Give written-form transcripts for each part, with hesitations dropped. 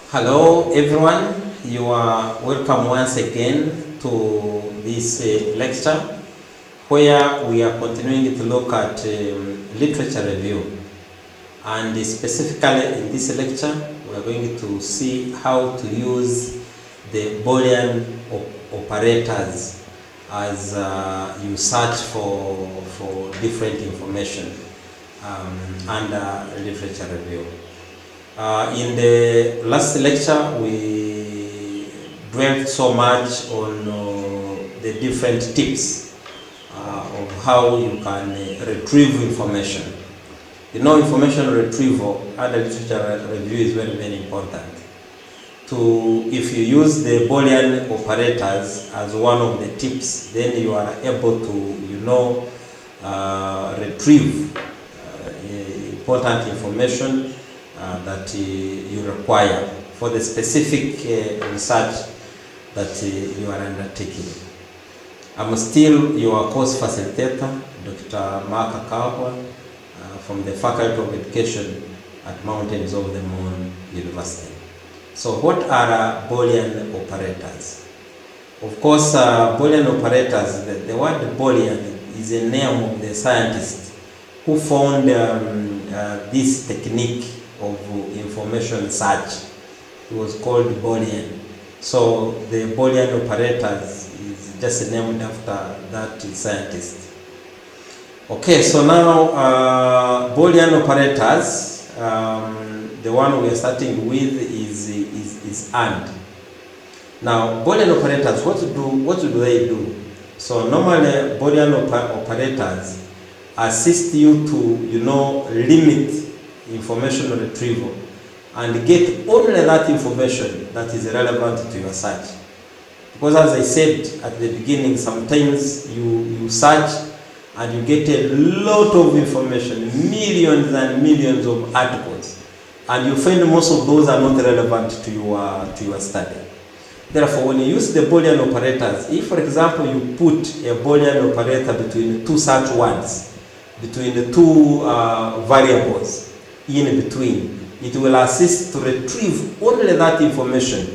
Hello everyone, you are welcome once again to this lecture where we are continuing to look at literature review, and specifically in this lecture we are going to see how to use the Boolean operators as you search for different information under literature review. In the last lecture, we dwelt so much on the different tips of how you can retrieve information. You know, information retrieval under literature review is very, very important. If you use the Boolean operators as one of the tips, then you are able to, retrieve important information that you require for the specific research that you are undertaking. I'm still your course facilitator, Dr. Mark Kahwa, from the Faculty of Education at Mountains of the Moon University. So what are Boolean operators? Of course, Boolean operators, the word Boolean is a name of the scientist who found this technique of information search. It was called Boolean. So the Boolean operators is just named after that scientist. Okay, so now Boolean operators, the one we are starting with is AND. Now Boolean operators, what do they do? So normally Boolean operators assist you to limit information retrieval and get only that information that is relevant to your search. Because as I said at the beginning, sometimes you search and you get a lot of information, millions and millions of articles, and you find most of those are not relevant to your study. Therefore, when you use the Boolean operators, if for example you put a Boolean operator between two search words, between the two variables, in between, it will assist to retrieve only that information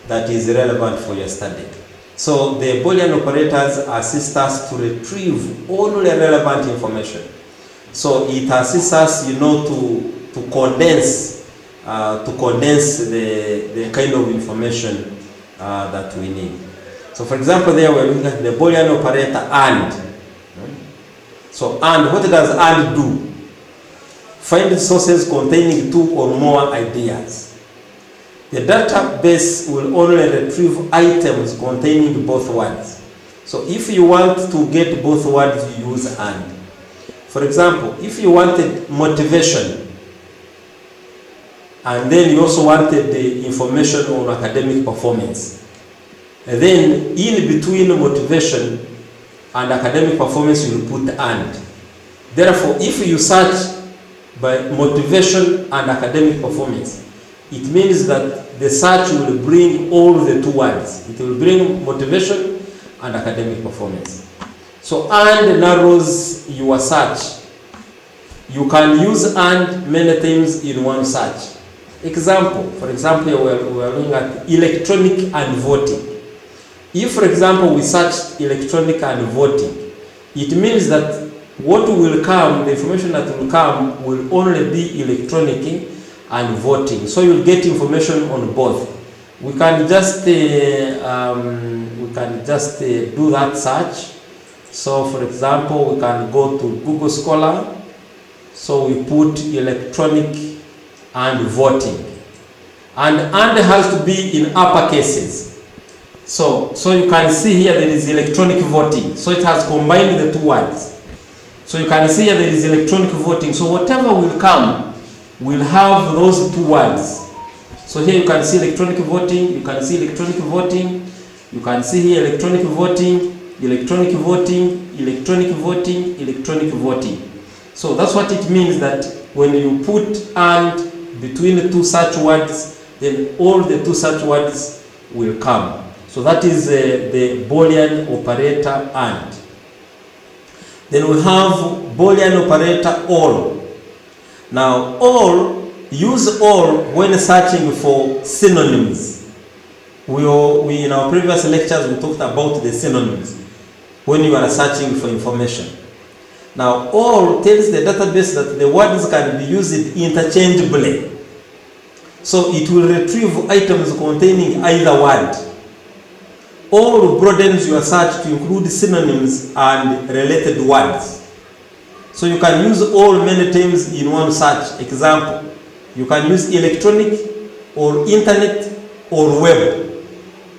that is relevant for your study. So the Boolean operators assist us to retrieve only relevant information. So it assists us, to condense the kind of information that we need. So for example, there we're looking at the Boolean operator AND. So AND, what does AND do? Find sources containing two or more ideas. The database will only retrieve items containing both words. So if you want to get both words, you use AND. For example, if you wanted motivation, and then you also wanted the information on academic performance, and then in between motivation and academic performance, you will put AND. Therefore, if you search by motivation and academic performance, it means that the search will bring all the two words. It will bring motivation and academic performance. So AND narrows your search. You can use AND many times in one search. For example, we are looking at electronic and voting. If, for example, we search electronic and voting, it means that what will come, the information that will come, will only be electronic and voting. So you'll get information on both. We can just do that search. So for example, we can go to Google Scholar. So we put electronic and voting, and has to be in upper cases. So you can see here there is electronic voting. So it has combined the two words. So you can see here there is electronic voting. So whatever will come will have those two words. So here you can see electronic voting, you can see electronic voting, you can see here electronic voting, electronic voting, electronic voting, electronic voting. So that's what it means, that when you put AND between the two search words, then all the two search words will come. So that is the Boolean operator AND. Then we have Boolean operator all. Now all use all when searching for synonyms. We in our previous lectures we talked about the synonyms when you are searching for information. Now all tells the database that the words can be used interchangeably. So it will retrieve items containing either word. All broadens your search to include synonyms and related words. So you can use all many times in one search. Example, you can use electronic or internet or web.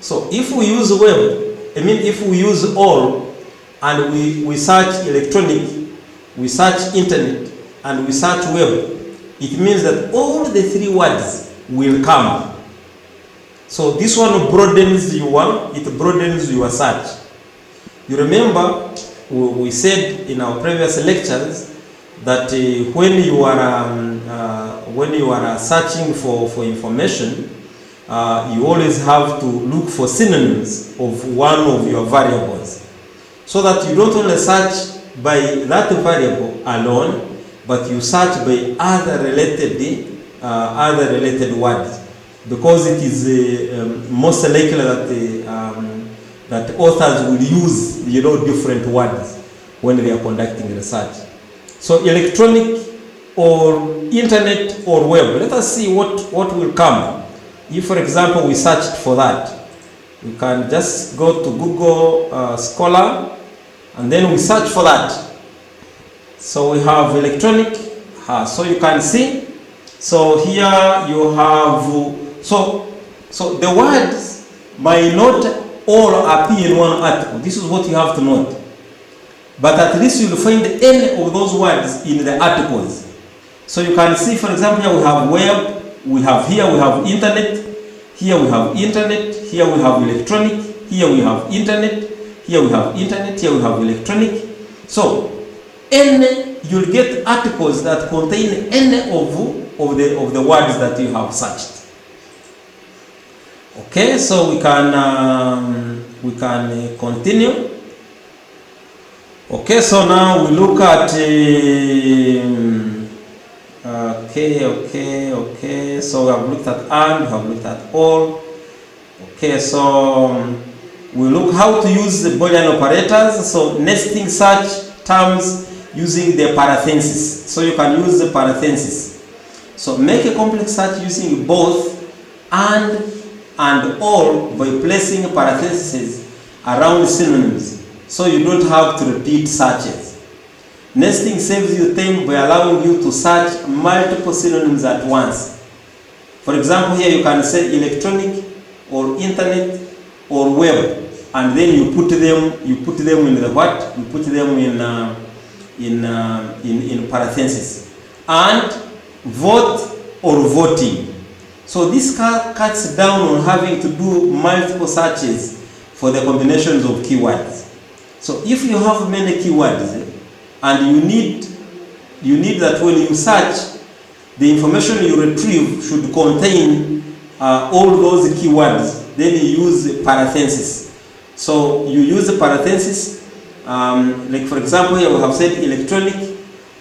So if we use web, if we use all and we search electronic, we search internet, and we search web, it means that all the three words will come. So this one broadens your search. You remember we said in our previous lectures that when you are searching for information, you always have to look for synonyms of one of your variables, so that you don't only search by that variable alone, but you search by other related words, because it is most likely that authors will use different words when they are conducting research. So electronic or internet or web. Let us see what will come. If, for example, we searched for that, we can just go to Google Scholar, and then we search for that. So we have electronic, so you can see. So here you have, so the words might not all appear in one article. This is what you have to note. But at least you'll find any of those words in the articles. So you can see, for example, here we have web, we have internet, here we have internet, here we have electronic, here we have internet, here we have internet, here we have electronic. So you'll get articles that contain any of the words that you have searched. Okay, so we can continue. Okay, so now we look at okay. So we have looked at and, we have looked at all. Okay, so we look how to use the Boolean operators. So nesting search terms using the parentheses. So you can use the parentheses. So make a complex search using both and all by placing parentheses around synonyms, so you don't have to repeat searches. Nesting saves you time by allowing you to search multiple synonyms at once. For example, here you can say electronic or internet or web, and then you put them in the what? You put them in parentheses. And vote or voting. So this cuts down on having to do multiple searches for the combinations of keywords. So if you have many keywords and you need that when you search, the information you retrieve should contain all those keywords, then you use parentheses. So you use the parentheses, like for example here we have said electronic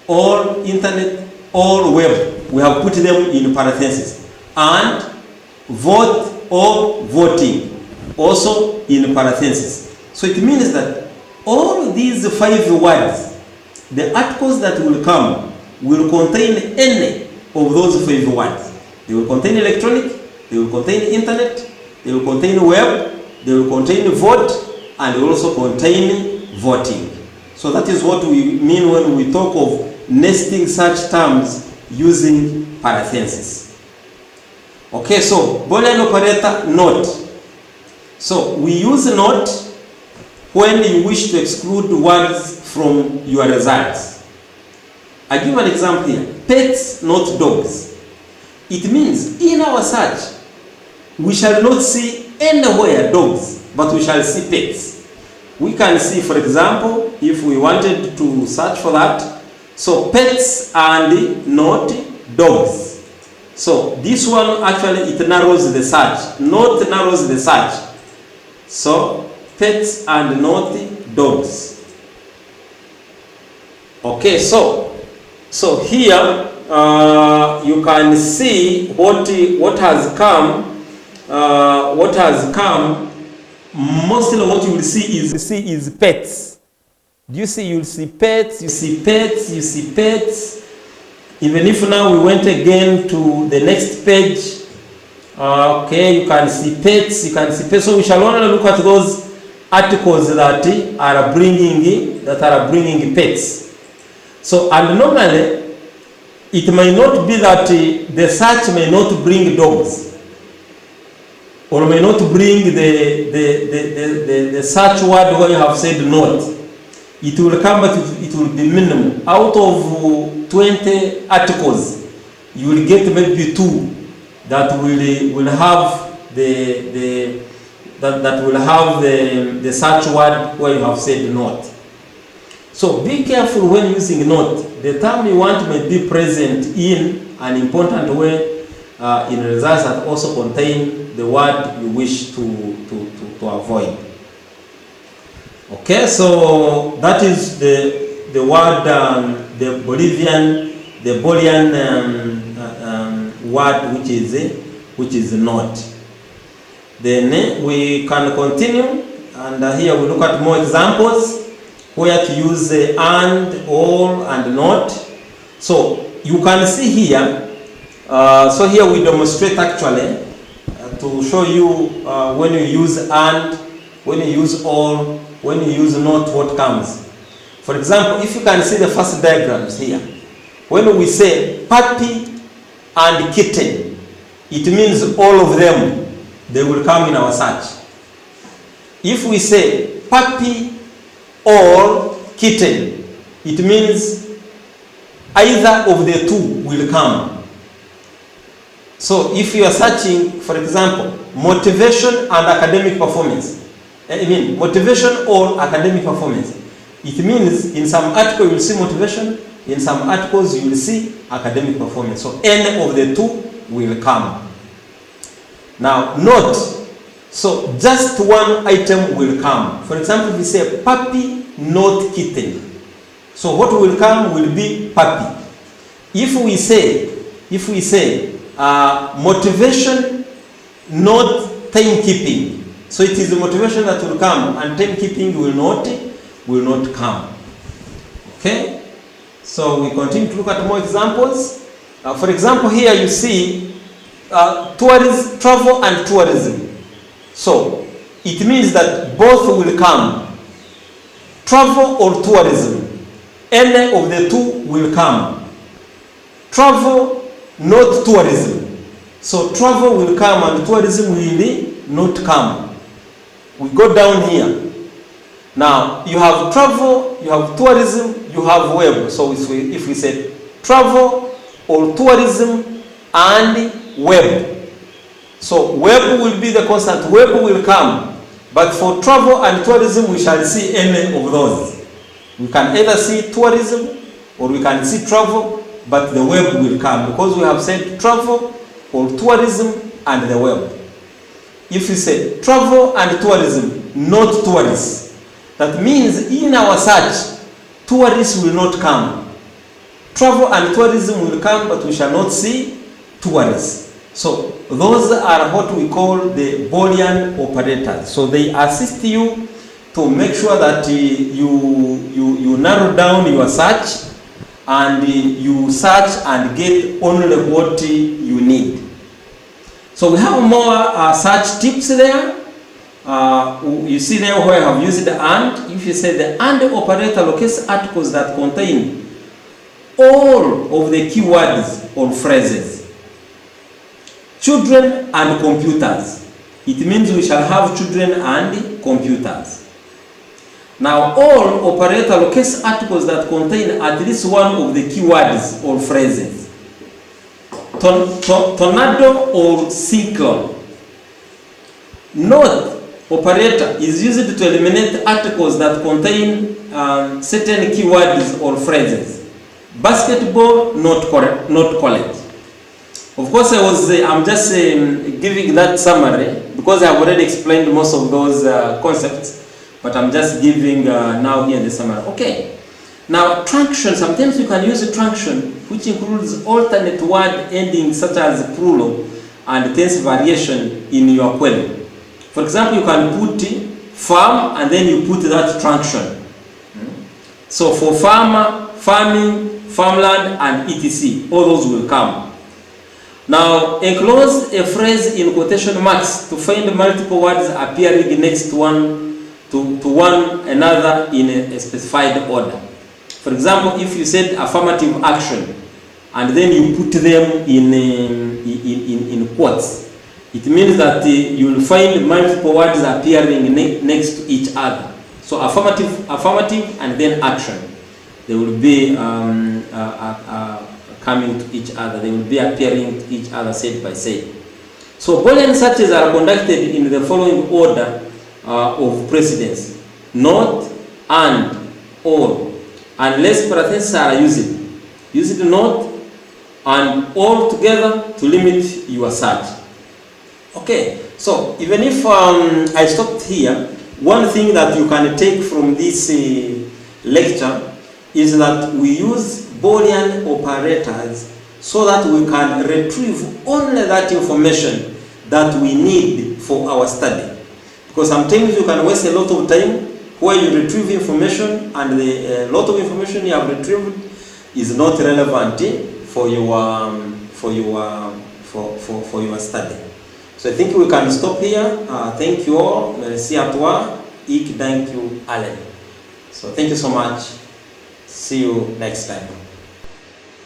or internet or web. We have put them in parentheses. And vote or voting, also in parentheses. So it means that all these 5 words, the articles that will come will contain any of those 5 words. They will contain electronic, they will contain internet, they will contain web, they will contain vote, and they will also contain voting. So that is what we mean when we talk of nesting search terms using parentheses. Okay, so Boolean operator not. So we use not when you wish to exclude words from your results. I give an example here. Pets, not dogs. It means in our search, we shall not see anywhere dogs, but we shall see pets. We can see, for example, if we wanted to search for that, so pets and not dogs. So this one actually it narrows the search, not narrows the search. So pets and not dogs. Okay, so here you can see what has come. Mostly what you will see is pets. Do you see? You'll see pets. You see pets. You see pets. Even if now we went again to the next page, okay, you can see pets. You can see pets. So we shall only look at those articles that are bringing pets. So, and normally it may not be that the search may not bring dogs, or may not bring the search word where you have said not. It will come, but it will be minimum. Out of 20 articles, you will get maybe 2 that will have the search word where you have said not. So be careful when using not. The term you want may be present in an important way in results that also contain the word you wish to avoid. Okay, so that is the word, the Boolean word, which is not. Then we can continue, and here we look at more examples where to use and, all, and not. So you can see here. So here we demonstrate actually to show you when you use and, when you use all, when you use not, what comes. For example, if you can see the first diagrams here, when we say puppy and kitten, it means all of them, they will come in our search. If we say puppy or kitten, it means either of the two will come. So if you are searching, for example, motivation and academic performance, motivation or academic performance, it means in some article you will see motivation, in some articles you will see academic performance. So any of the two will come. Now, not. So just one item will come. For example, if we say puppy, not kitten. So what will come will be puppy. If we say motivation, not timekeeping. So it is the motivation that will come, and timekeeping will not come. Okay. So we continue to look at more examples. For example, here you see tourism, travel and tourism. So it means that both will come. Travel or tourism, any of the two will come. Travel, not tourism. So travel will come and tourism will not come. We go down here. Now you have travel, you have tourism, you have web. So if we say travel or tourism and web, so web will be the constant. Web will come. But for travel and tourism, we shall see any of those. We can either see tourism or we can see travel, but the web will come because we have said travel or tourism and the web. If we say travel and tourism, not tourists, that means in our search, tourists will not come. Travel and tourism will come, but we shall not see tourists. So those are what we call the Boolean operators. So they assist you to make sure that you narrow down your search, and you search and get only what you need. So we have more search tips there. You see there where I have used the and. If you say the and operator locates articles that contain all of the keywords or phrases. Children and computers. It means we shall have children and computers. Now, all operator locates articles that contain at least one of the keywords or phrases. Tornado or cyclone. Not operator is used to eliminate articles that contain certain keywords or phrases. Basketball, not college. Of course, I'm just giving that summary because I have already explained most of those concepts, but I'm just giving now here the summary. Okay. Now, trunction, sometimes you can use a trunction which includes alternate word endings such as plural and tense variation in your query. For example, you can put farm and then you put that trunction. So for farmer, farming, farmland, and etc., all those will come. Now, enclose a phrase in quotation marks to find multiple words appearing next to one another in a specified order. For example, if you said affirmative action and then you put them in quotes, it means that you will find multiple words appearing next to each other. So affirmative, and then action. They will be coming to each other. They will be appearing to each other side by side. So Boolean searches are conducted in the following order of precedence: not, and, or, unless parentheses are used. Use it not and all together to limit your search. Okay, so even if I stopped here, one thing that you can take from this lecture is that we use Boolean operators so that we can retrieve only that information that we need for our study. Because sometimes you can waste a lot of time where you retrieve information and the lot of information you have retrieved is not relevant for your study. So I think we can stop here. Thank you all. Merci à toi. Thank you, Allen. So thank you so much. See you next time.